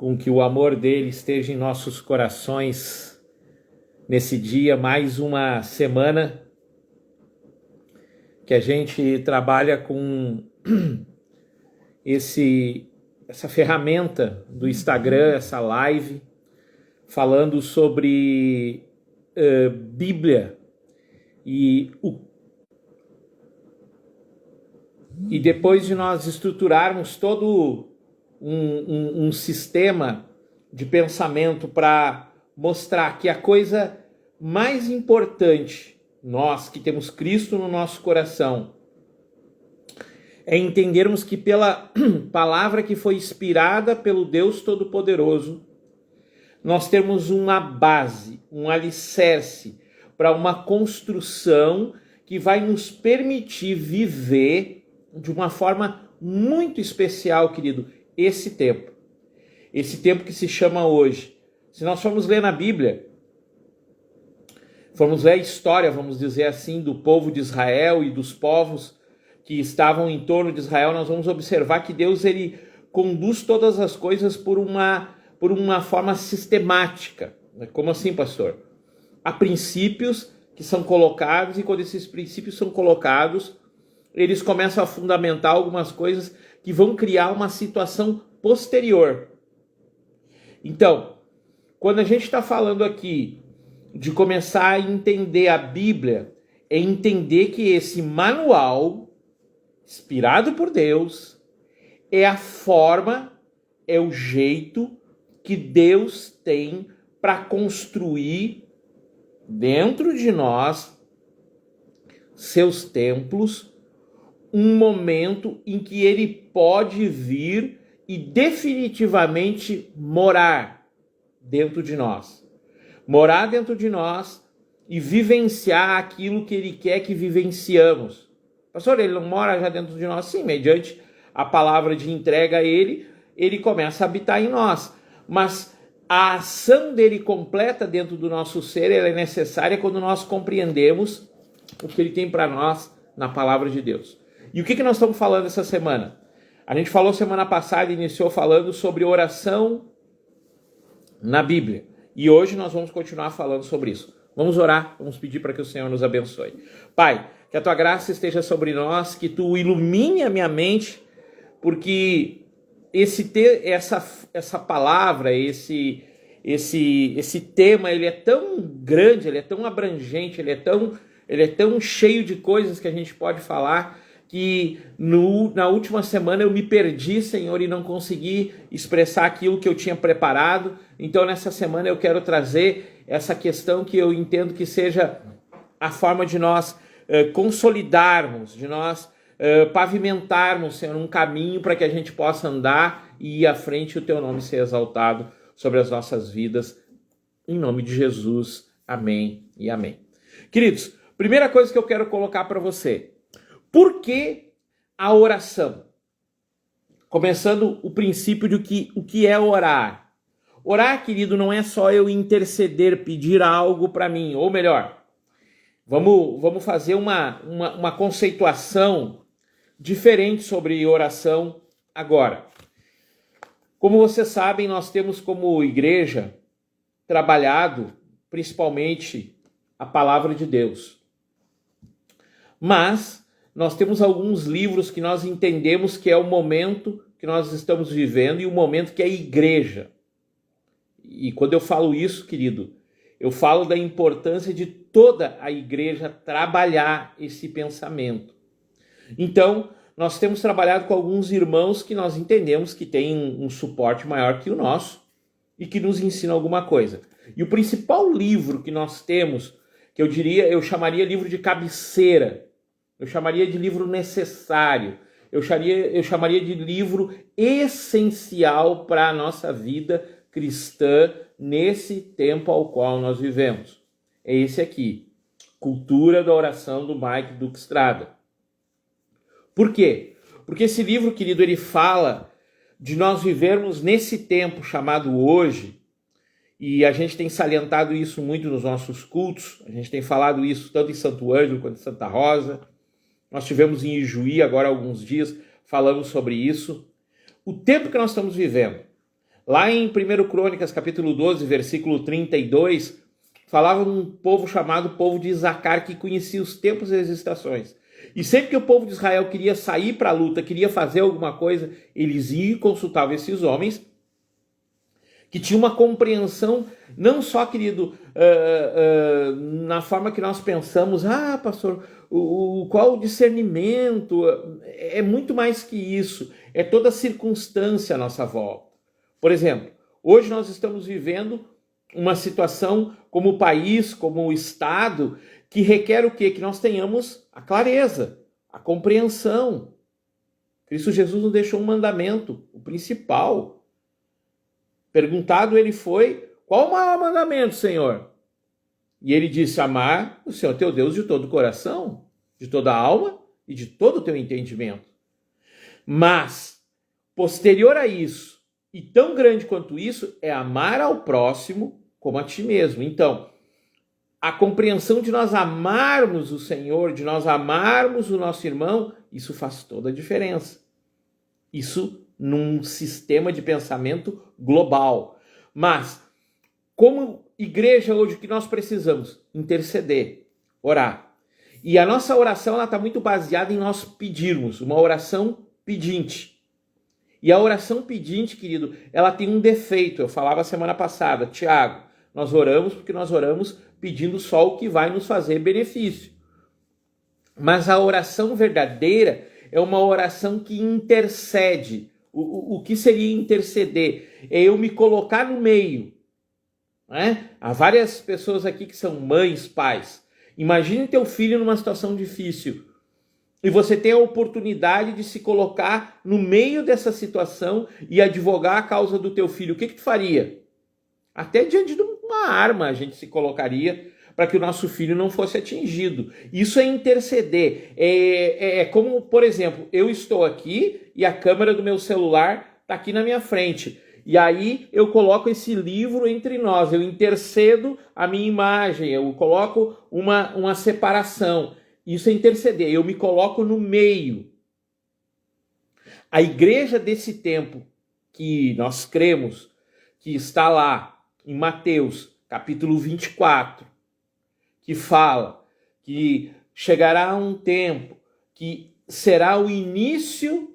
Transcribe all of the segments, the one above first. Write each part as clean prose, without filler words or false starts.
com que o amor dele esteja em nossos corações nesse dia, mais uma semana que a gente trabalha com essa ferramenta do Instagram, essa live, falando sobre Bíblia e depois de nós estruturarmos todo um sistema de pensamento para mostrar que a coisa mais importante, nós que temos Cristo no nosso coração, é entendermos que pela palavra que foi inspirada pelo Deus Todo-Poderoso, nós temos uma base, um alicerce para uma construção que vai nos permitir viver de uma forma muito especial, querido, esse tempo que se chama hoje. Se nós formos ler na Bíblia, formos ler a história, vamos dizer assim, do povo de Israel e dos povos que estavam em torno de Israel, nós vamos observar que Deus ele conduz todas as coisas por uma forma sistemática. Como assim, pastor? Há princípios que são colocados e quando esses princípios são colocados, eles começam a fundamentar algumas coisas que vão criar uma situação posterior. Então, quando a gente está falando aqui de começar a entender a Bíblia, é entender que esse manual, inspirado por Deus, é a forma, é o jeito que Deus tem para construir dentro de nós, seus templos, um momento em que ele pode vir e definitivamente morar dentro de nós. Morar dentro de nós e vivenciar aquilo que ele quer que vivenciamos. Pastor, ele não mora já dentro de nós? Sim, mediante a palavra de entrega a ele começa a habitar em nós. Mas a ação dele completa dentro do nosso ser, ela é necessária quando nós compreendemos o que ele tem para nós na palavra de Deus. E o que nós estamos falando essa semana? A gente falou semana passada, iniciou falando sobre oração na Bíblia. E hoje nós vamos continuar falando sobre isso. Vamos orar, vamos pedir para que o Senhor nos abençoe. Pai, que a tua graça esteja sobre nós, que tu ilumine a minha mente, porque essa palavra, esse tema, ele é tão grande, ele é tão abrangente, ele é tão cheio de coisas que a gente pode falar, que na última semana eu me perdi, Senhor, e não consegui expressar aquilo que eu tinha preparado. Então, nessa semana eu quero trazer essa questão que eu entendo que seja a forma de nós consolidarmos, de nós pavimentarmos, Senhor, um caminho para que a gente possa andar e ir à frente e o teu nome ser exaltado sobre as nossas vidas. Em nome de Jesus. Amém e amém. Queridos, primeira coisa que eu quero colocar para você. Por que a oração? Começando o princípio de o que é orar. Orar, querido, não é só eu interceder, pedir algo para mim. Ou melhor, vamos fazer uma conceituação diferente sobre oração agora. Como vocês sabem, nós temos como igreja trabalhado principalmente a palavra de Deus. Mas nós temos alguns livros que nós entendemos que é o momento que nós estamos vivendo e o momento que é a igreja. E quando eu falo isso, querido, eu falo da importância de toda a igreja trabalhar esse pensamento. Então, nós temos trabalhado com alguns irmãos que nós entendemos que têm um suporte maior que o nosso e que nos ensinam alguma coisa. E o principal livro que nós temos, que eu chamaria livro de cabeceira, eu chamaria de livro necessário, eu chamaria de livro essencial para a nossa vida cristã nesse tempo ao qual nós vivemos. É esse aqui, Cultura da Oração, do Mike Duke-Strada. Por quê? Porque esse livro, querido, ele fala de nós vivermos nesse tempo chamado hoje, e a gente tem salientado isso muito nos nossos cultos, a gente tem falado isso tanto em Santo Ângelo quanto em Santa Rosa. Nós tivemos em Ijuí agora há alguns dias falando sobre isso. O tempo que nós estamos vivendo, Lá em 1 Crônicas, capítulo 12, versículo 32, falava um povo chamado povo de Isacar, que conhecia os tempos e as estações. E sempre que o povo de Israel queria sair para a luta, queria fazer alguma coisa, eles iam e consultavam esses homens, que tinham uma compreensão, não só, querido, na forma que nós pensamos, pastor, qual o discernimento? É muito mais que isso, é toda a circunstância à nossa volta. Por exemplo, hoje nós estamos vivendo uma situação como país, como Estado, que requer o quê? Que nós tenhamos a clareza, a compreensão. Cristo Jesus nos deixou um mandamento, o principal. Perguntado ele foi, qual o maior mandamento, Senhor? E ele disse, amar o Senhor teu Deus de todo o coração, de toda a alma e de todo o teu entendimento. Mas, posterior a isso, e tão grande quanto isso, é amar ao próximo como a ti mesmo. Então, a compreensão de nós amarmos o Senhor, de nós amarmos o nosso irmão, isso faz toda a diferença. Isso num sistema de pensamento global. Mas, como igreja hoje, o que nós precisamos? Interceder, orar. E a nossa oração está muito baseada em nós pedirmos, uma oração pedinte. E a oração pedinte, querido, ela tem um defeito. Eu falava semana passada, Tiago, nós oramos porque nós oramos pedindo só o que vai nos fazer benefício. Mas a oração verdadeira é uma oração que intercede. O que seria interceder? É eu me colocar no meio. Né? Há várias pessoas aqui que são mães, pais. Imagine teu filho numa situação difícil. E você tem a oportunidade de se colocar no meio dessa situação e advogar a causa do teu filho. O que tu faria? Até diante de uma arma a gente se colocaria para que o nosso filho não fosse atingido. Isso é interceder. É como, por exemplo, eu estou aqui e a câmera do meu celular está aqui na minha frente. E aí eu coloco esse livro entre nós. Eu intercedo a minha imagem. Eu coloco uma separação. Isso é interceder, eu me coloco no meio. A igreja desse tempo, que nós cremos, que está lá em Mateus, capítulo 24, que fala que chegará um tempo que será o início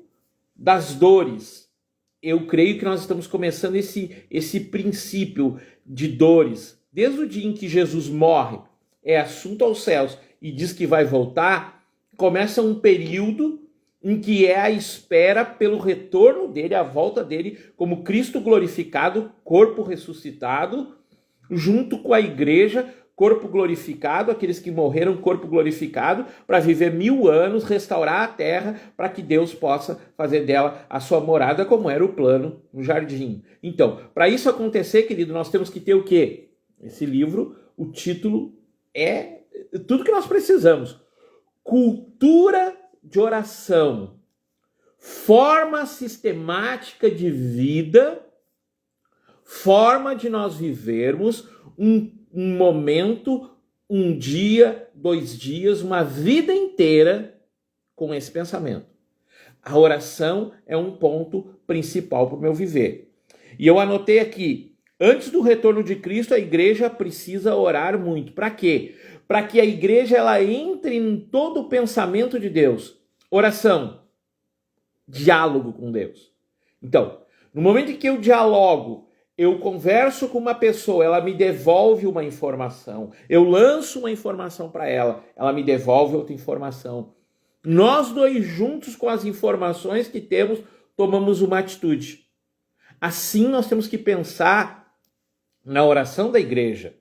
das dores. Eu creio que nós estamos começando esse princípio de dores. Desde o dia em que Jesus morre, é assunto aos céus, e diz que vai voltar, começa um período em que é a espera pelo retorno dele, a volta dele como Cristo glorificado, corpo ressuscitado, junto com a igreja, corpo glorificado, aqueles que morreram, corpo glorificado, para viver 1000 anos, restaurar a terra, para que Deus possa fazer dela a sua morada, como era o plano no jardim. Então, para isso acontecer, querido, nós temos que ter o quê? Esse livro, o título é tudo que nós precisamos. Cultura de oração. Forma sistemática de vida. Forma de nós vivermos um momento, um dia, 2 dias, uma vida inteira com esse pensamento. A oração é um ponto principal para o meu viver. E eu anotei aqui, antes do retorno de Cristo, a igreja precisa orar muito. Para quê? Para que a igreja ela entre em todo o pensamento de Deus. Oração, diálogo com Deus. Então, no momento em que eu dialogo, eu converso com uma pessoa, ela me devolve uma informação, eu lanço uma informação para ela, ela me devolve outra informação. Nós dois juntos com as informações que temos, tomamos uma atitude. Assim nós temos que pensar na oração da igreja.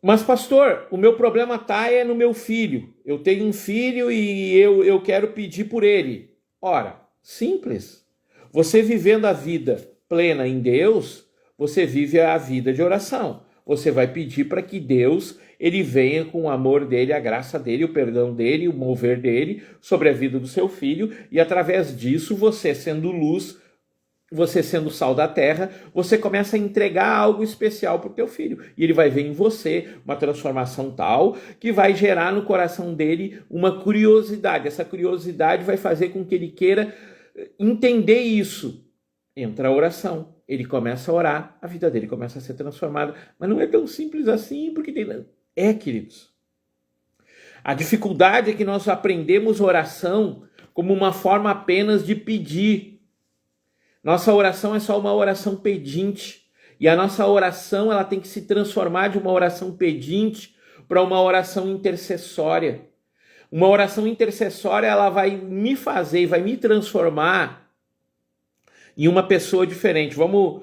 Mas pastor, o meu problema é no meu filho. Eu tenho um filho e eu quero pedir por ele. Ora, simples. Você vivendo a vida plena em Deus, você vive a vida de oração. Você vai pedir para que Deus ele venha com o amor dele, a graça dele, o perdão dele, o mover dele sobre a vida do seu filho. E através disso, você sendo luz, você sendo sal da terra, você começa a entregar algo especial para o teu filho. E ele vai ver em você uma transformação tal que vai gerar no coração dele uma curiosidade. Essa curiosidade vai fazer com que ele queira entender isso. entra a oração. Ele começa a orar, a vida dele começa a ser transformada. Mas não é tão simples assim, porque queridos. A dificuldade é que nós aprendemos oração como uma forma apenas de pedir. Nossa oração é só uma oração pedinte. E a nossa oração ela tem que se transformar de uma oração pedinte para uma oração intercessória. Uma oração intercessória ela vai me fazer, vai me transformar em uma pessoa diferente. Vamos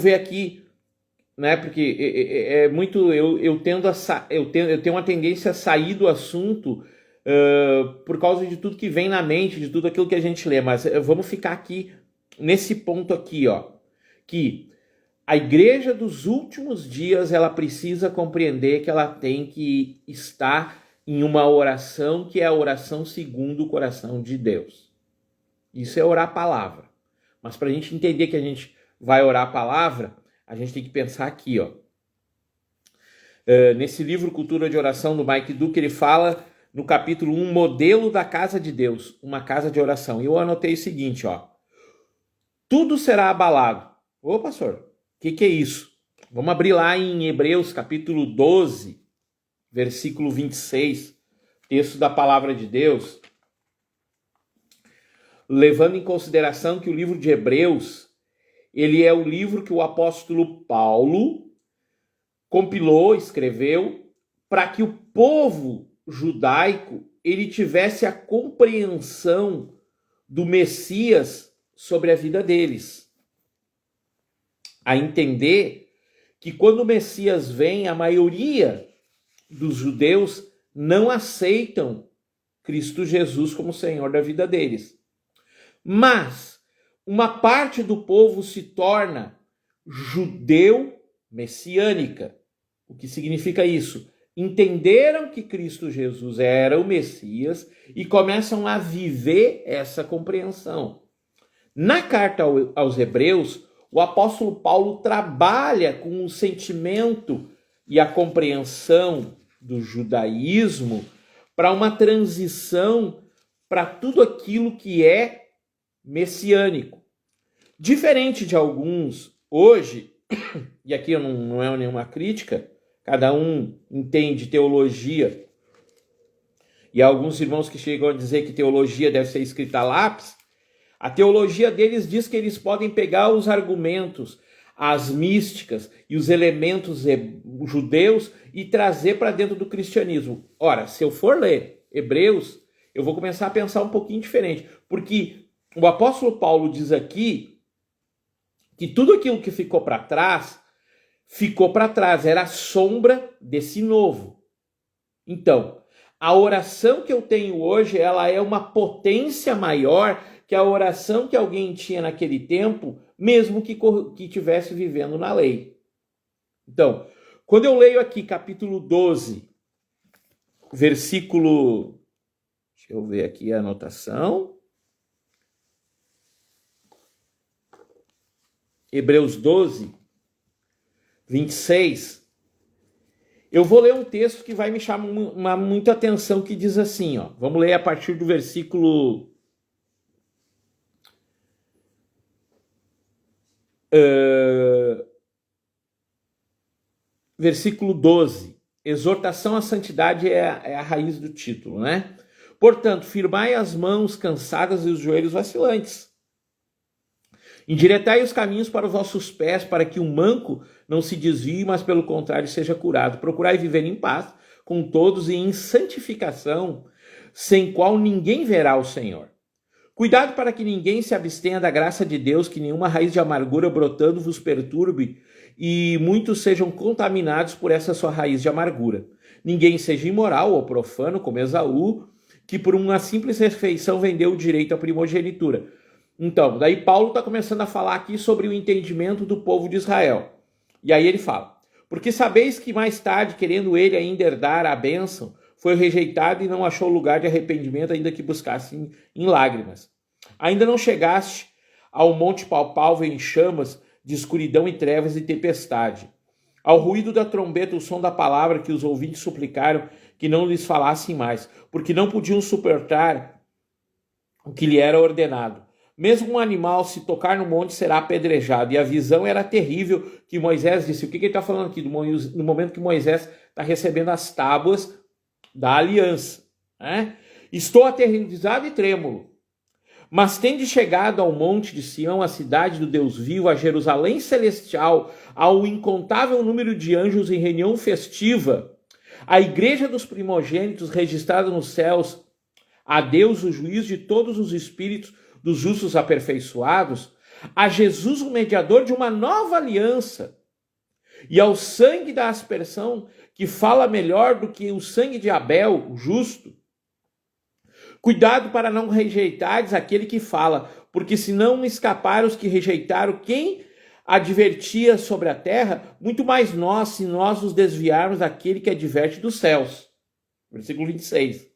ver aqui, né? Porque é muito eu tenho uma tendência a sair do assunto por causa de tudo que vem na mente, de tudo aquilo que a gente lê. Mas vamos ficar aqui nesse ponto aqui, ó, que a igreja dos últimos dias, ela precisa compreender que ela tem que estar em uma oração que é a oração segundo o coração de Deus. Isso é orar a palavra. Mas para a gente entender que a gente vai orar a palavra, a gente tem que pensar aqui, ó. Nesse livro Cultura de Oração do Mike Duke, ele fala no capítulo 1, modelo da casa de Deus, uma casa de oração. E eu anotei o seguinte, ó. Tudo será abalado. Ô, pastor, o que é isso? Vamos abrir lá em Hebreus, capítulo 12, versículo 26, texto da palavra de Deus. Levando em consideração que o livro de Hebreus, ele é o livro que o apóstolo Paulo compilou, escreveu, para que o povo judaico ele tivesse a compreensão do Messias sobre a vida deles. A entender que quando o Messias vem, a maioria dos judeus não aceitam Cristo Jesus como Senhor da vida deles. Mas uma parte do povo se torna judeu messiânica. O que significa isso? Entenderam que Cristo Jesus era o Messias e começam a viver essa compreensão. Na carta aos Hebreus, o apóstolo Paulo trabalha com o sentimento e a compreensão do judaísmo para uma transição para tudo aquilo que é messiânico. Diferente de alguns hoje, e aqui não é nenhuma crítica, cada um entende teologia, e há alguns irmãos que chegam a dizer que teologia deve ser escrita a lápis. A teologia deles diz que eles podem pegar os argumentos, as místicas e os elementos judeus e trazer para dentro do cristianismo. Ora, se eu for ler Hebreus, eu vou começar a pensar um pouquinho diferente, porque o apóstolo Paulo diz aqui que tudo aquilo que ficou para trás, era a sombra desse novo. Então, a oração que eu tenho hoje, ela é uma potência maior que a oração que alguém tinha naquele tempo, mesmo que estivesse vivendo na lei. Então, quando eu leio aqui capítulo 12, versículo... Deixa eu ver aqui a anotação. Hebreus 12, 26. Eu vou ler um texto que vai me chamar muita atenção, que diz assim, ó. Vamos ler a partir do versículo... versículo 12. Exortação à santidade é a raiz do título, né? Portanto, firmai as mãos cansadas e os joelhos vacilantes. Endireitai os caminhos para os vossos pés, para que o manco não se desvie, mas pelo contrário seja curado. Procurai viver em paz com todos e em santificação, sem qual ninguém verá o Senhor. Cuidado para que ninguém se abstenha da graça de Deus, que nenhuma raiz de amargura brotando vos perturbe, e muitos sejam contaminados por essa sua raiz de amargura. Ninguém seja imoral ou profano, como Esaú, que por uma simples refeição vendeu o direito à primogenitura. Então, daí Paulo está começando a falar aqui sobre o entendimento do povo de Israel. E aí ele fala: porque sabeis que mais tarde, querendo ele ainda herdar a bênção, foi rejeitado e não achou lugar de arrependimento, ainda que buscasse em lágrimas. Ainda não chegaste ao monte palpável em chamas, de escuridão e trevas e tempestade. Ao ruído da trombeta, o som da palavra que os ouvintes suplicaram que não lhes falassem mais, porque não podiam suportar o que lhe era ordenado. mesmo um animal, se tocar no monte, será apedrejado. E a visão era terrível que Moisés disse. O que ele está falando aqui? No momento que Moisés está recebendo as tábuas da aliança. Né? Estou aterrorizado e trêmulo. Mas tende chegado ao monte de Sião, a cidade do Deus vivo, a Jerusalém celestial, ao incontável número de anjos em reunião festiva, a igreja dos primogênitos registrada nos céus, a Deus o juiz de todos os espíritos dos justos aperfeiçoados, a Jesus o mediador de uma nova aliança, e ao sangue da aspersão, que fala melhor do que o sangue de Abel, o justo. Cuidado para não rejeitares aquele que fala, porque se não escaparam os que rejeitaram quem advertia sobre a terra, muito mais nós, se nós nos desviarmos daquele que adverte dos céus. Versículo 26.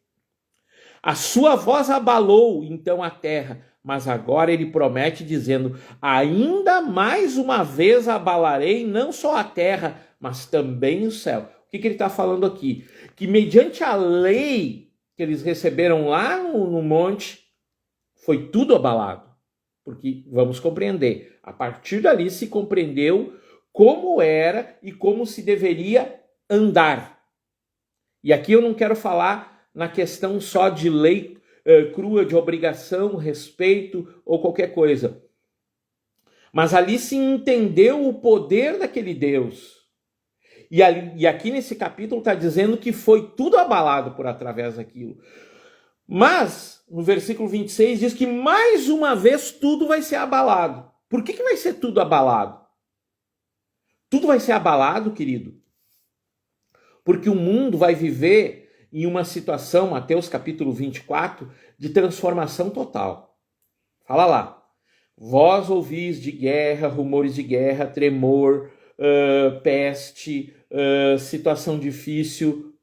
A sua voz abalou então a terra, mas agora ele promete dizendo, ainda mais uma vez abalarei não só a terra, mas também o céu. O que ele está falando aqui? Que mediante a lei que eles receberam lá no monte, foi tudo abalado. Porque, vamos compreender, a partir dali se compreendeu como era e como se deveria andar. E aqui eu não quero falar na questão só de lei crua, de obrigação, respeito ou qualquer coisa. Mas ali se entendeu o poder daquele Deus. E aqui nesse capítulo está dizendo que foi tudo abalado por através daquilo. Mas, no versículo 26, diz que mais uma vez tudo vai ser abalado. Por que vai ser tudo abalado? Tudo vai ser abalado, querido, porque o mundo vai viver em uma situação, Mateus capítulo 24, de transformação total. Fala lá. Vós ouvis de guerra, rumores de guerra, tremor, peste, situação difícil.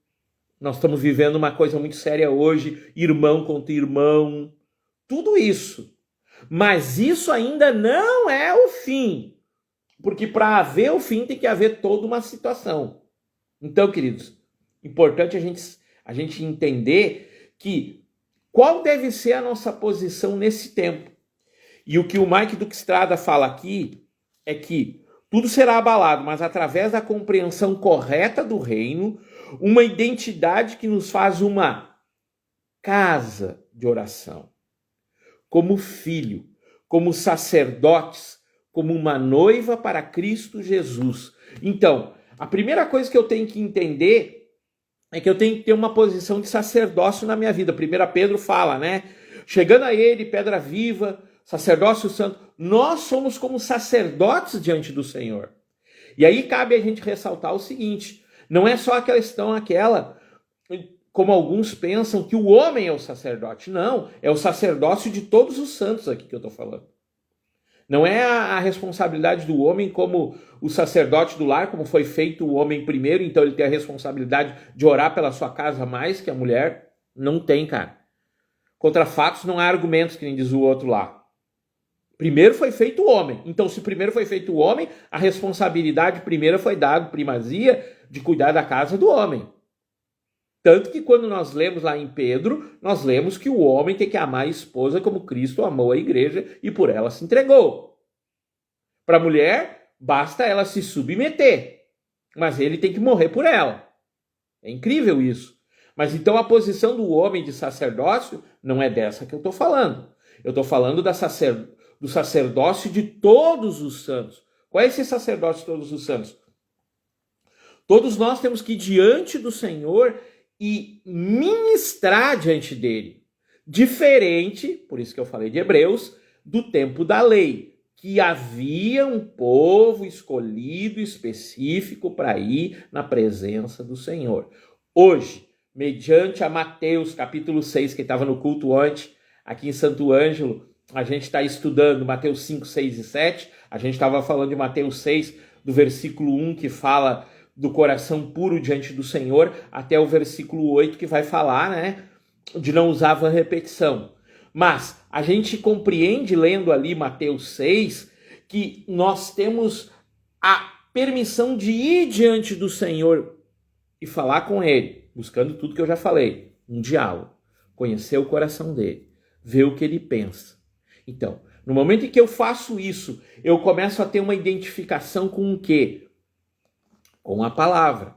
Nós estamos vivendo uma coisa muito séria hoje, irmão contra irmão, tudo isso. Mas isso ainda não é o fim, porque para haver o fim tem que haver toda uma situação. Então, queridos, importante a gente entender que qual deve ser a nossa posição nesse tempo. E o que o Mike Duque Estrada fala aqui é que tudo será abalado, mas através da compreensão correta do reino, uma identidade que nos faz uma casa de oração, como filho, como sacerdotes, como uma noiva para Cristo Jesus. Então, a primeira coisa que eu tenho que entender é que eu tenho que ter uma posição de sacerdócio na minha vida. 1 Pedro fala, né? Chegando a ele, pedra viva, sacerdócio santo, nós somos como sacerdotes diante do Senhor. E aí cabe a gente ressaltar o seguinte, não é só a questão como alguns pensam, que o homem é o sacerdote. Não, é o sacerdócio de todos os santos aqui que eu estou falando. Não é a responsabilidade do homem como o sacerdote do lar, como foi feito o homem primeiro, então ele tem a responsabilidade de orar pela sua casa mais que a mulher. Não tem, cara. Contra fatos não há argumentos, que nem diz o outro lá. Primeiro foi feito o homem. Então, se primeiro foi feito o homem, a responsabilidade primeiro foi dada, primazia, de cuidar da casa do homem. Tanto que quando nós lemos lá em Pedro, nós lemos que o homem tem que amar a esposa como Cristo amou a igreja e por ela se entregou. Para a mulher, basta ela se submeter, mas ele tem que morrer por ela. É incrível isso. Mas então a posição do homem de sacerdócio não é dessa que eu estou falando. Eu estou falando do sacerdócio de todos os santos. Qual é esse sacerdócio de todos os santos? Todos nós temos que ir diante do Senhor e ministrar diante dele. Diferente, por isso que eu falei de Hebreus, do tempo da lei, que havia um povo escolhido específico para ir na presença do Senhor. Hoje, mediante a Mateus capítulo 6, que estava no culto ontem, aqui em Santo Ângelo, a gente está estudando Mateus 5, 6 e 7, a gente estava falando de Mateus 6, do versículo 1, que fala do coração puro diante do Senhor, até o versículo 8, que vai falar, né, de não usar vã repetição. Mas a gente compreende, lendo ali Mateus 6, que nós temos a permissão de ir diante do Senhor e falar com Ele, buscando tudo que eu já falei, um diálogo, conhecer o coração dele, ver o que ele pensa. Então, No momento em que eu faço isso, eu começo a ter uma identificação com o quê? Com a palavra.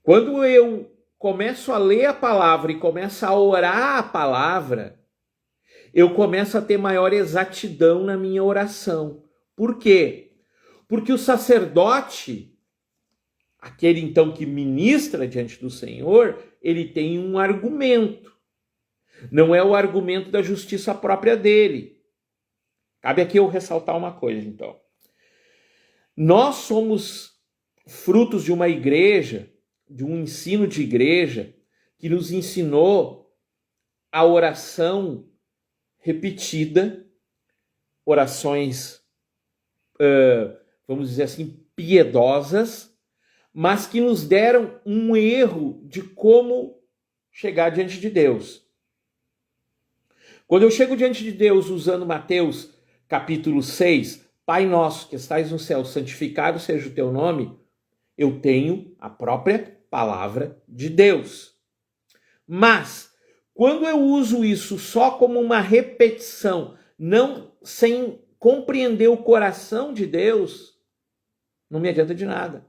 Quando eu começo a ler a palavra e começo a orar a palavra, eu começo a ter maior exatidão na minha oração. Por quê? Porque o sacerdote, aquele então que ministra diante do Senhor, ele tem um argumento. Não é o argumento da justiça própria dele. Cabe aqui eu ressaltar uma coisa, então. Nós somos frutos de uma igreja, de um ensino de igreja, que nos ensinou a oração repetida, orações, vamos dizer assim, piedosas, mas que nos deram um erro de como chegar diante de Deus. Quando eu chego diante de Deus usando Mateus capítulo 6, Pai nosso que estais no céu, santificado seja o teu nome, eu tenho a própria palavra de Deus. Mas, quando eu uso isso só como uma repetição, não sem compreender o coração de Deus, não me adianta de nada.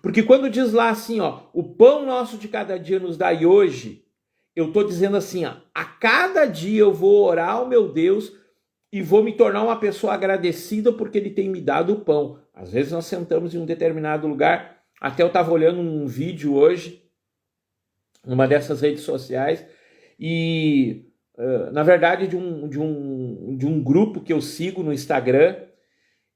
Porque quando diz lá assim, ó, o pão nosso de cada dia nos dai hoje, eu estou dizendo assim, ó, a cada dia eu vou orar ao meu Deus e vou me tornar uma pessoa agradecida porque ele tem me dado o pão. Às vezes nós sentamos em um determinado lugar, até eu estava olhando um vídeo hoje, numa dessas redes sociais, e na verdade de um grupo que eu sigo no Instagram,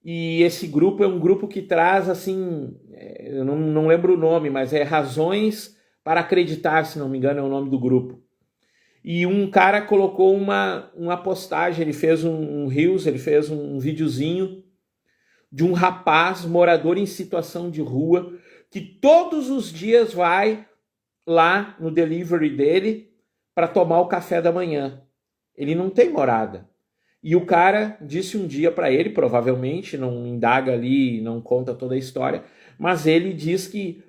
e esse grupo é um grupo que traz assim, eu não lembro o nome, mas é Razões para Acreditar, se não me engano é o nome do grupo. E um cara colocou uma postagem, ele fez um Reels, ele fez um videozinho de um rapaz morador em situação de rua que todos os dias vai lá no delivery dele para tomar o café da manhã. Ele não tem morada. E o cara disse um dia para ele, provavelmente, não indaga ali, não conta toda a história, mas ele diz que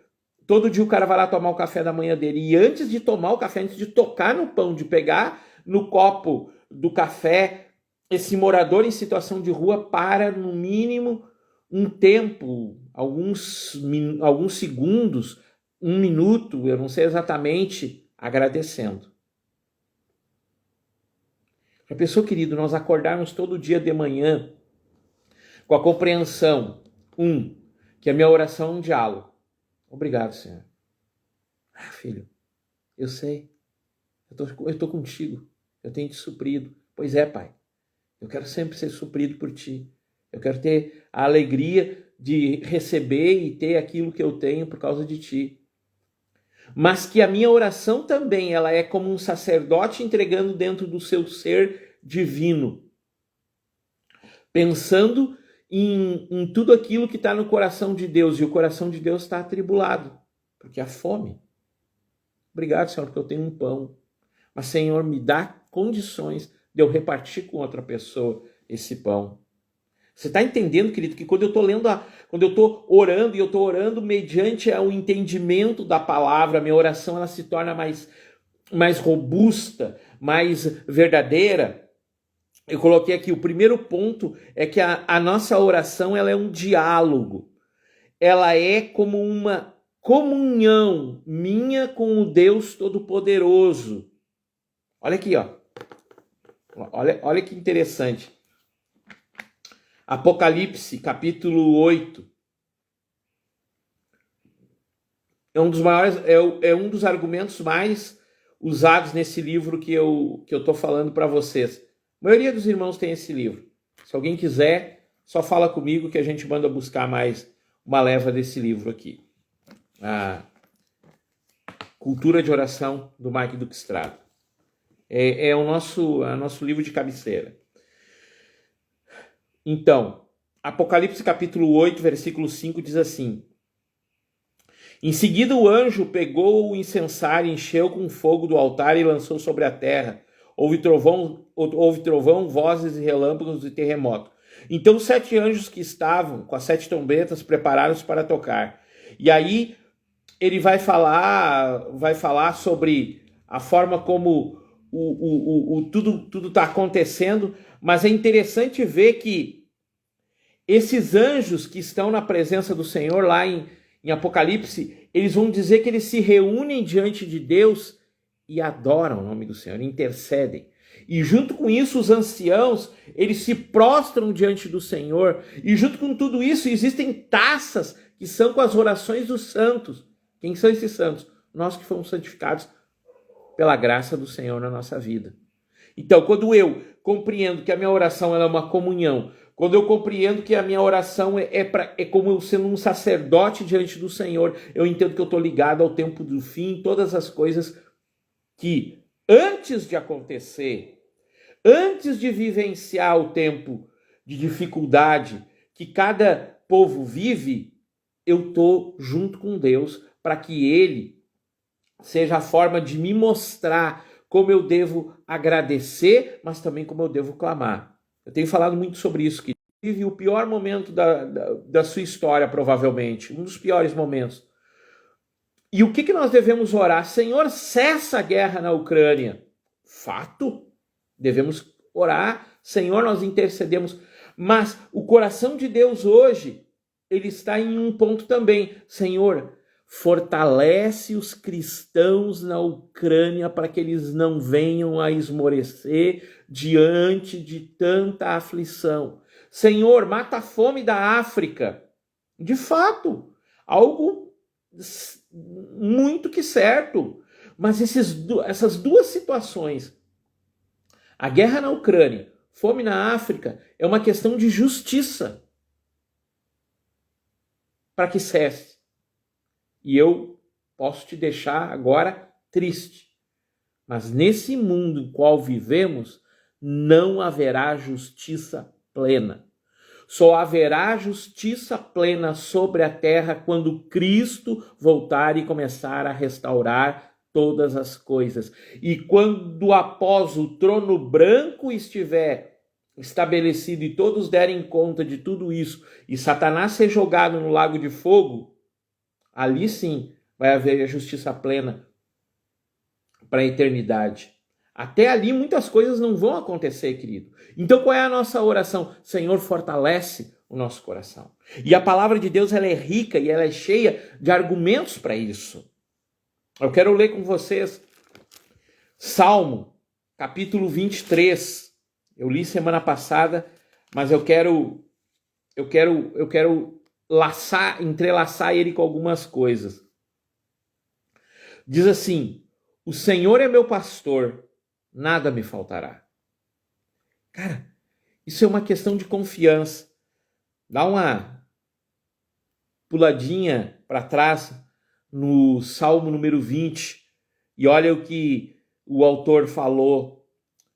todo dia o cara vai lá tomar o café da manhã dele e antes de tomar o café, antes de tocar no pão, de pegar no copo do café, esse morador em situação de rua para, no mínimo, um tempo, alguns segundos, 1 minuto, eu não sei exatamente, agradecendo. Já pensou, querido, nós acordarmos todo dia de manhã com a compreensão, que a minha oração é um diálogo. Obrigado, Senhor. Filho, eu sei. Eu tô contigo. Eu tenho te suprido. Pois é, Pai. Eu quero sempre ser suprido por ti. Eu quero ter a alegria de receber e ter aquilo que eu tenho por causa de ti. Mas que a minha oração também, ela é como um sacerdote entregando dentro do seu ser divino. Pensando em tudo aquilo que está no coração de Deus, e o coração de Deus está atribulado, porque há fome. Obrigado, Senhor, porque eu tenho um pão. Mas, Senhor, me dá condições de eu repartir com outra pessoa esse pão. Você está entendendo, querido, que quando eu estou quando eu estou orando, e eu estou orando mediante o entendimento da palavra, a minha oração ela se torna mais robusta, mais verdadeira. Eu coloquei aqui, o primeiro ponto é que a nossa oração ela é um diálogo. Ela é como uma comunhão minha com o Deus Todo-Poderoso. Olha aqui, ó. Olha que interessante. Apocalipse, capítulo 8. É um dos maiores, é um dos argumentos mais usados nesse livro que eu estou falando para vocês. A maioria dos irmãos tem esse livro. Se alguém quiser, só fala comigo que a gente manda buscar mais uma leva desse livro aqui. A Cultura de Oração, do Mike Dukestrado. É o nosso livro de cabeceira. Então, Apocalipse capítulo 8, versículo 5 diz assim: Em seguida o anjo pegou o incensário, encheu com fogo do altar e lançou sobre a terra. Houve trovão, vozes e relâmpagos e terremoto. Então os 7 anjos que estavam com as 7 trombetas prepararam-se para tocar. E aí ele vai falar sobre a forma como tudo está acontecendo, mas é interessante ver que esses anjos que estão na presença do Senhor lá em Apocalipse, eles vão dizer que eles se reúnem diante de Deus e adoram o nome do Senhor, intercedem. E junto com isso, os anciãos, eles se prostram diante do Senhor. E junto com tudo isso, existem taças que são com as orações dos santos. Quem são esses santos? Nós que fomos santificados pela graça do Senhor na nossa vida. Então, quando eu compreendo que a minha oração ela é uma comunhão, quando eu compreendo que a minha oração é como eu sendo um sacerdote diante do Senhor, eu entendo que eu estou ligado ao tempo do fim, todas as coisas que antes de acontecer, antes de vivenciar o tempo de dificuldade que cada povo vive, eu estou junto com Deus para que Ele seja a forma de me mostrar como eu devo agradecer, mas também como eu devo clamar. Eu tenho falado muito sobre isso, que vive o pior momento da sua história, provavelmente, um dos piores momentos. E o que nós devemos orar? Senhor, cessa a guerra na Ucrânia. Fato. Devemos orar. Senhor, nós intercedemos. Mas o coração de Deus hoje, ele está em um ponto também. Senhor, fortalece os cristãos na Ucrânia para que eles não venham a esmorecer diante de tanta aflição. Senhor, mata a fome da África. De fato, algo muito que certo. Mas essas duas situações, a guerra na Ucrânia, fome na África, é uma questão de justiça para que cesse. E eu posso te deixar agora triste. Mas nesse mundo em qual vivemos, não haverá justiça plena. Só haverá justiça plena sobre a terra quando Cristo voltar e começar a restaurar todas as coisas. E quando após o trono branco estiver estabelecido e todos derem conta de tudo isso, e Satanás ser jogado no lago de fogo, ali sim vai haver a justiça plena para a eternidade. Até ali muitas coisas não vão acontecer, querido. Então qual é a nossa oração? Senhor, fortalece o nosso coração. E a palavra de Deus ela é rica e ela é cheia de argumentos para isso. Eu quero ler com vocês Salmo, capítulo 23. Eu li semana passada, mas eu quero entrelaçar ele com algumas coisas. Diz assim: o Senhor é meu pastor, nada me faltará. Cara, isso é uma questão de confiança. Dá uma puladinha para trás no Salmo número 20 e olha o que o autor falou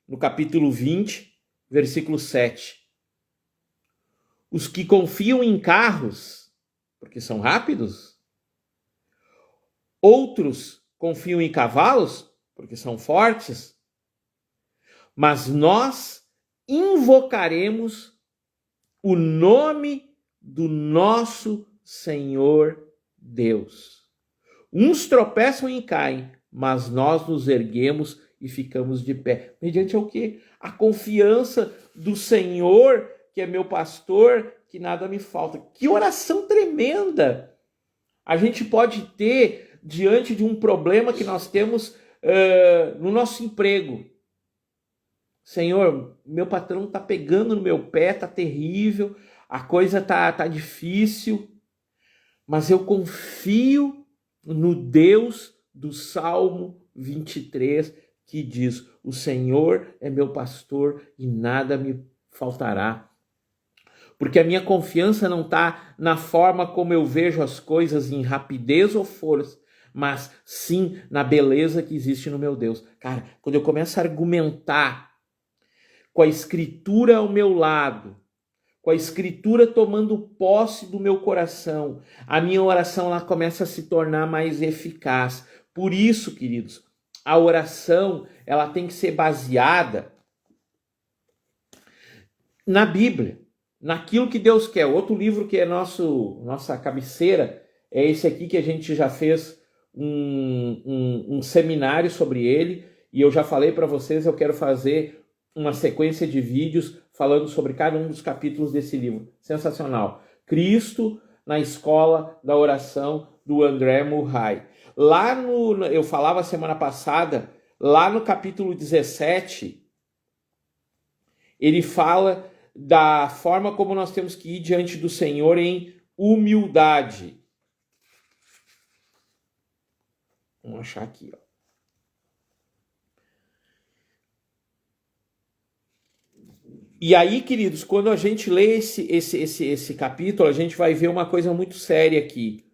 no capítulo 20, versículo 7. Os que confiam em carros, porque são rápidos, outros confiam em cavalos, porque são fortes, mas nós invocaremos o nome do nosso Senhor Deus. Uns tropeçam e caem, mas nós nos erguemos e ficamos de pé. Mediante o quê? A confiança do Senhor, que é meu pastor, que nada me falta. Que oração tremenda a gente pode ter diante de um problema que nós temos no nosso emprego. Senhor, meu patrão está pegando no meu pé, está terrível, a coisa está difícil, mas eu confio no Deus do Salmo 23, que diz: o Senhor é meu pastor e nada me faltará. Porque a minha confiança não está na forma como eu vejo as coisas, em rapidez ou força, mas sim na beleza que existe no meu Deus. Cara, quando eu começo a argumentar com a Escritura ao meu lado, com a Escritura tomando posse do meu coração, a minha oração ela começa a se tornar mais eficaz. Por isso, queridos, a oração ela tem que ser baseada na Bíblia, naquilo que Deus quer. Outro livro que é nossa cabeceira é esse aqui, que a gente já fez um seminário sobre ele, E eu já falei para vocês, eu quero fazer uma sequência de vídeos falando sobre cada um dos capítulos desse livro. Sensacional. Cristo na escola da oração do André Murray. Eu falava semana passada, lá no capítulo 17, ele fala da forma como nós temos que ir diante do Senhor em humildade. Vamos achar aqui, ó. E aí, queridos, quando a gente lê esse capítulo, a gente vai ver uma coisa muito séria aqui.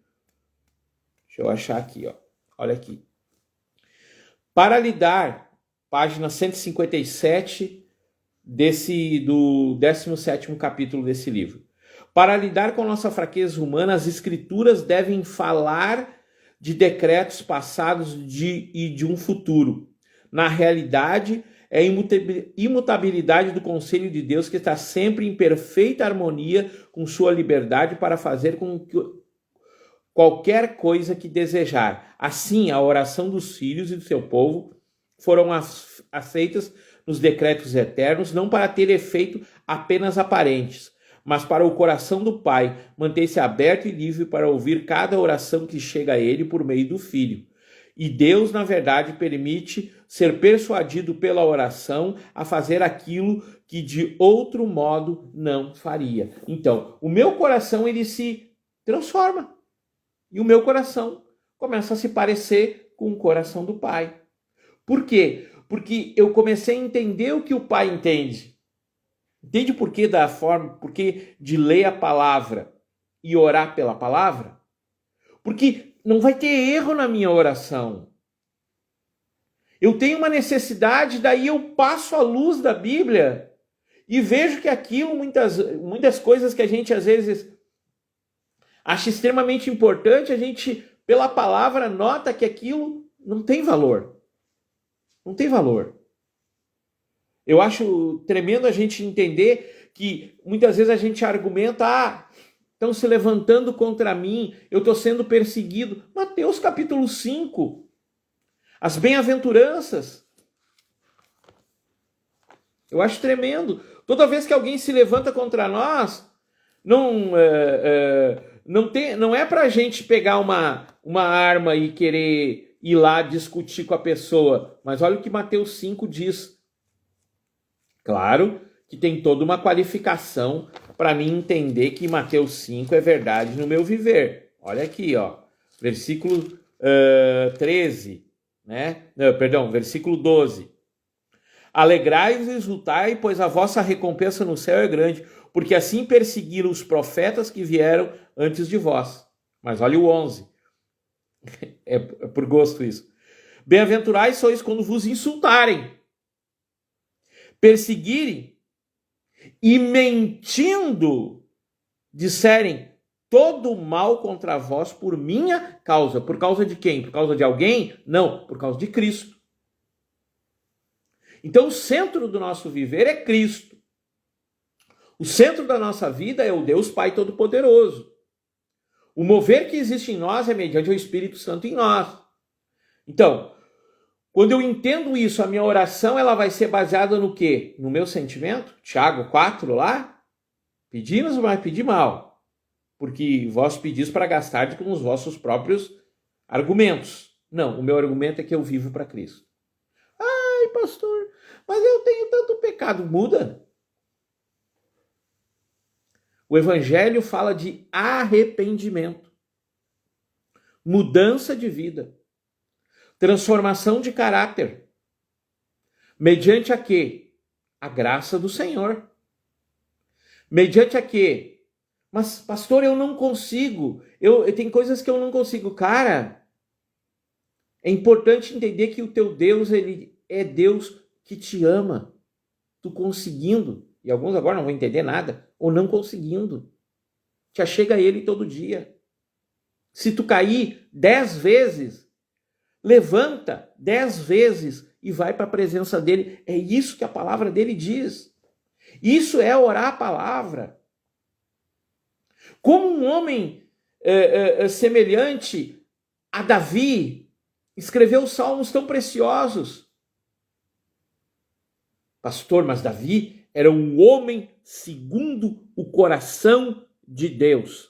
Deixa eu achar aqui, ó. Olha aqui. Para lidar, página 157 do 17º capítulo desse livro. Para lidar com nossa fraqueza humana, as escrituras devem falar de decretos passados e de um futuro. Na realidade, é a imutabilidade do conselho de Deus que está sempre em perfeita harmonia com sua liberdade para fazer com qualquer coisa que desejar. Assim, a oração dos filhos e do seu povo foram aceitas nos decretos eternos, não para ter efeito apenas aparentes, mas para o coração do Pai manter-se aberto e livre para ouvir cada oração que chega a ele por meio do Filho. E Deus, na verdade, permite ser persuadido pela oração a fazer aquilo que de outro modo não faria. Então, o meu coração, ele se transforma. E o meu coração começa a se parecer com o coração do Pai. Por quê? Porque eu comecei a entender o que o Pai entende. Entende por que por que de ler a palavra e orar pela palavra? Porque não vai ter erro na minha oração. Eu tenho uma necessidade, daí eu passo a luz da Bíblia e vejo que aquilo, muitas coisas que a gente às vezes acha extremamente importante, a gente, pela palavra, nota que aquilo não tem valor. Não tem valor. Eu acho tremendo a gente entender que muitas vezes a gente argumenta, estão se levantando contra mim, eu estou sendo perseguido. Mateus capítulo 5, as bem-aventuranças. Eu acho tremendo. Toda vez que alguém se levanta contra nós, não é para a gente pegar uma arma e querer ir lá discutir com a pessoa. Mas olha o que Mateus 5 diz. Claro que tem toda uma qualificação para mim entender que Mateus 5 é verdade no meu viver. Olha aqui, ó, versículo 13, né? Não, perdão, versículo 12. Alegrai-vos e exultai, pois a vossa recompensa no céu é grande, porque assim perseguiram os profetas que vieram antes de vós. Mas olha o 11. É por gosto isso. Bem-aventurais sois quando vos insultarem, perseguirem e mentindo disserem todo mal contra vós por minha causa. Por causa de quem? Por causa de alguém? Não, por causa de Cristo. Então o centro do nosso viver é Cristo. O centro da nossa vida é o Deus Pai Todo-Poderoso. O mover que existe em nós é mediante o Espírito Santo em nós. Então, quando eu entendo isso, a minha oração ela vai ser baseada no quê? No meu sentimento? Tiago 4 lá? Pedimos, mas pedir mal. Porque vós pedis para gastar com os vossos próprios argumentos. Não, o meu argumento é que eu vivo para Cristo. Ai, pastor, mas eu tenho tanto pecado. Muda. O Evangelho fala de arrependimento, mudança de vida, transformação de caráter. Mediante a quê? A graça do Senhor. Mediante a quê? Mas, pastor, eu não consigo. Tem coisas que eu não consigo. Cara, é importante entender que o teu Deus, ele é Deus que te ama. Tu conseguindo, e alguns agora não vão entender nada, ou não conseguindo, te achega a ele todo dia. Se tu cair 10 vezes, levanta 10 vezes e vai para a presença dele. É isso que a palavra dele diz. Isso é orar a palavra. Como um homem semelhante a Davi escreveu salmos tão preciosos. Pastor, mas Davi era um homem segundo o coração de Deus.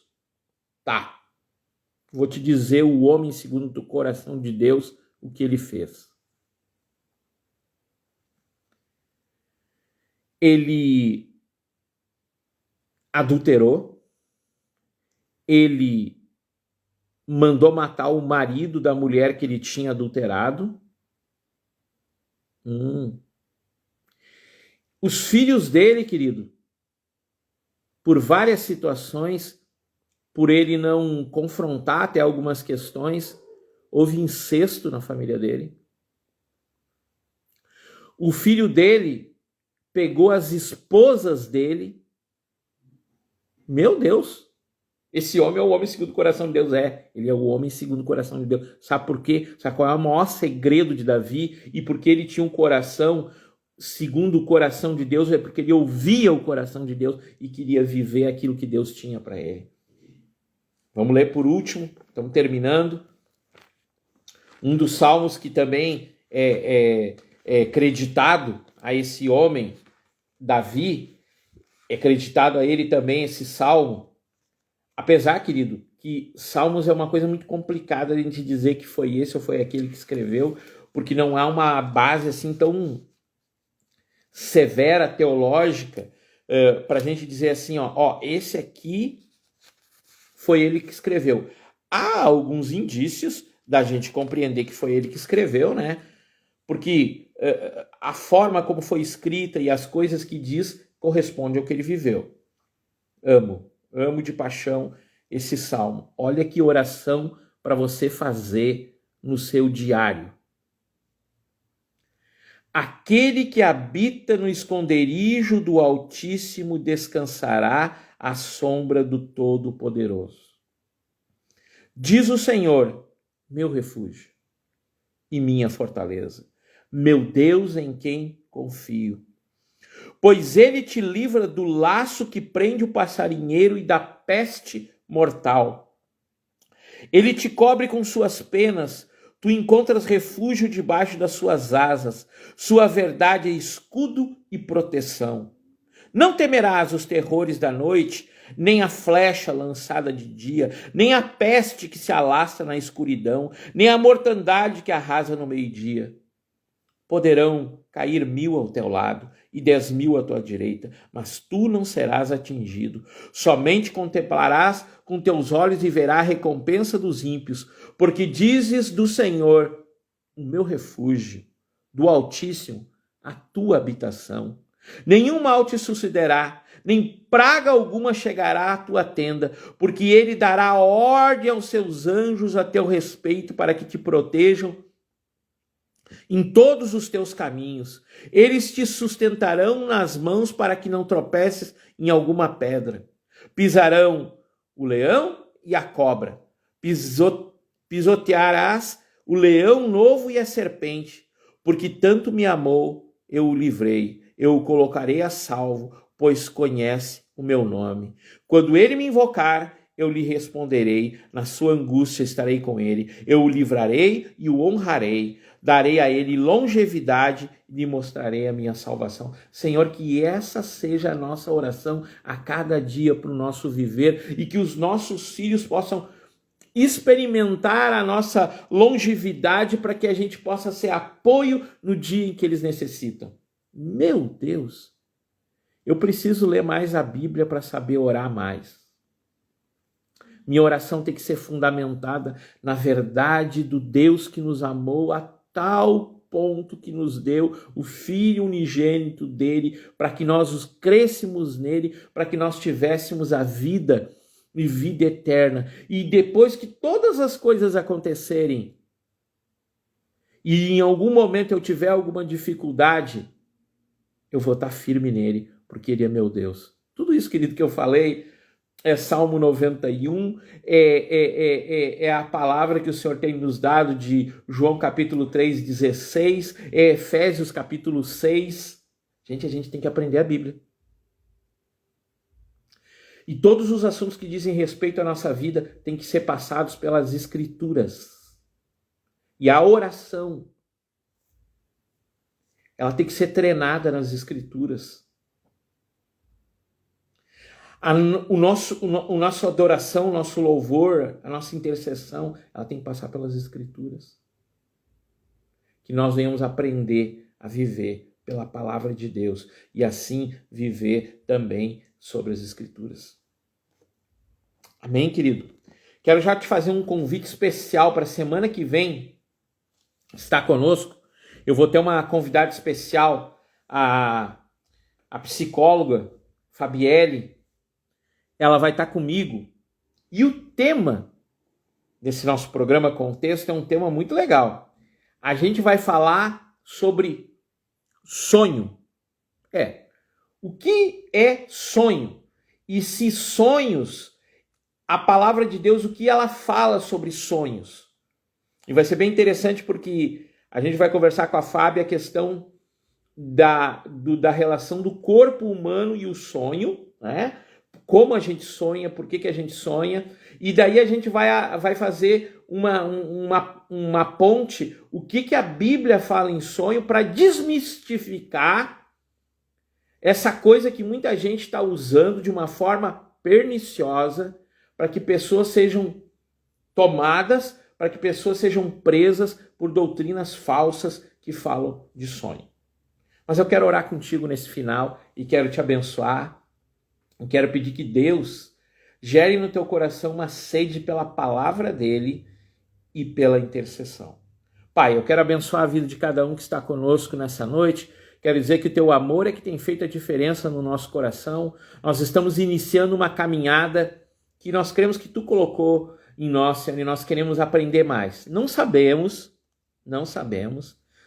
Tá. Vou te dizer o homem segundo o coração de Deus, o que ele fez. Ele adulterou, ele mandou matar o marido da mulher que ele tinha adulterado. Os filhos dele, querido, por várias situações, por ele não confrontar até algumas questões, houve incesto na família dele. O filho dele pegou as esposas dele. Meu Deus! Esse homem é o homem segundo o coração de Deus. Ele é o homem segundo o coração de Deus. Sabe por quê? Sabe qual é o maior segredo de Davi? E porque ele tinha um coração segundo o coração de Deus, é porque ele ouvia o coração de Deus e queria viver aquilo que Deus tinha para ele. Vamos ler por último, estamos terminando. Um dos salmos que também é creditado a esse homem, Davi, é creditado a ele também esse salmo. Apesar, querido, que salmos é uma coisa muito complicada a gente dizer que foi esse ou foi aquele que escreveu, porque não há uma base assim tão severa, teológica, para a gente dizer assim, esse aqui foi ele que escreveu. Há alguns indícios da gente compreender que foi ele que escreveu, né? Porque a forma como foi escrita e as coisas que diz corresponde ao que ele viveu. Amo de paixão esse salmo. Olha que oração para você fazer no seu diário. Aquele que habita no esconderijo do Altíssimo descansará à sombra do Todo-Poderoso. Diz o Senhor, meu refúgio e minha fortaleza, meu Deus em quem confio. Pois ele te livra do laço que prende o passarinheiro e da peste mortal. Ele te cobre com suas penas, tu encontras refúgio debaixo das suas asas, sua verdade é escudo e proteção. Não temerás os terrores da noite, nem a flecha lançada de dia, nem a peste que se alastra na escuridão, nem a mortandade que arrasa no meio-dia. Poderão cair 1000 ao teu lado e 10.000 à tua direita, mas tu não serás atingido. Somente contemplarás com teus olhos e verás a recompensa dos ímpios, porque dizes do Senhor, o meu refúgio, do Altíssimo, a tua habitação. Nenhum mal te sucederá, nem praga alguma chegará à tua tenda, porque ele dará ordem aos seus anjos a teu respeito para que te protejam em todos os teus caminhos. Eles te sustentarão nas mãos para que não tropeces em alguma pedra. Pisarão o leão e a cobra. Pisotearás o leão novo e a serpente. Porque tanto me amou, eu o livrei. Eu o colocarei a salvo, pois conhece o meu nome. Quando ele me invocar, eu lhe responderei. Na sua angústia estarei com ele. Eu o livrarei e o honrarei. Darei a ele longevidade e lhe mostrarei a minha salvação. Senhor, que essa seja a nossa oração a cada dia para o nosso viver e que os nossos filhos possam experimentar a nossa longevidade para que a gente possa ser apoio no dia em que eles necessitam. Meu Deus, eu preciso ler mais a Bíblia para saber orar mais. Minha oração tem que ser fundamentada na verdade do Deus que nos amou a tal ponto que nos deu o Filho unigênito dele, para que nós crescêssemos nele, para que nós tivéssemos a vida e vida eterna. E depois que todas as coisas acontecerem, e em algum momento eu tiver alguma dificuldade, eu vou estar firme nele, porque ele é meu Deus. Tudo isso, querido, que eu falei, é Salmo 91, é a palavra que o Senhor tem nos dado de João capítulo 3:16, é Efésios capítulo 6. Gente, a gente tem que aprender a Bíblia. E todos os assuntos que dizem respeito à nossa vida têm que ser passados pelas Escrituras. E a oração, ela tem que ser treinada nas Escrituras. O nosso adoração, o nosso louvor, a nossa intercessão, ela tem que passar pelas Escrituras. Que nós venhamos aprender a viver pela palavra de Deus e assim viver também sobre as Escrituras. Amém, querido? Quero já te fazer um convite especial para a semana que vem. Está conosco. Eu vou ter uma convidada especial, a psicóloga Fabielle. Ela vai estar comigo. E o tema desse nosso programa Contexto é um tema muito legal. A gente vai falar sobre sonho. O que é sonho? E se sonhos, a palavra de Deus, o que ela fala sobre sonhos? E vai ser bem interessante porque a gente vai conversar com a Fábia a questão da relação do corpo humano e o sonho, né? Como a gente sonha, por que a gente sonha, e daí a gente vai fazer uma ponte, o que a Bíblia fala em sonho, para desmistificar essa coisa que muita gente está usando de uma forma perniciosa, para que pessoas sejam tomadas, para que pessoas sejam presas por doutrinas falsas que falam de sonho. Mas eu quero orar contigo nesse final e quero te abençoar. Eu quero pedir que Deus gere no teu coração uma sede pela palavra dele e pela intercessão. Pai, eu quero abençoar a vida de cada um que está conosco nessa noite. Quero dizer que o teu amor é que tem feito a diferença no nosso coração. Nós estamos iniciando uma caminhada que nós cremos que tu colocou em nós, Senhor, e nós queremos aprender mais. Não sabemos,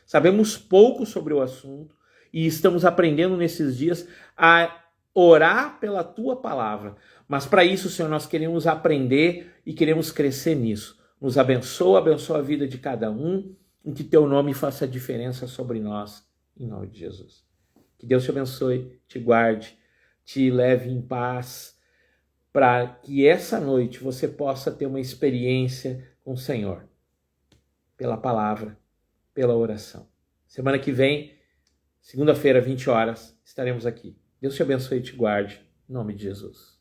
sabemos pouco sobre o assunto e estamos aprendendo nesses dias a orar pela tua palavra. Mas para isso, Senhor, nós queremos aprender e queremos crescer nisso. Nos abençoa a vida de cada um, e que teu nome faça diferença sobre nós, em nome de Jesus. Que Deus te abençoe, te guarde, te leve em paz, para que essa noite você possa ter uma experiência com o Senhor, pela palavra, pela oração. Semana que vem, segunda-feira, 20 horas, estaremos aqui. Deus te abençoe e te guarde, em nome de Jesus.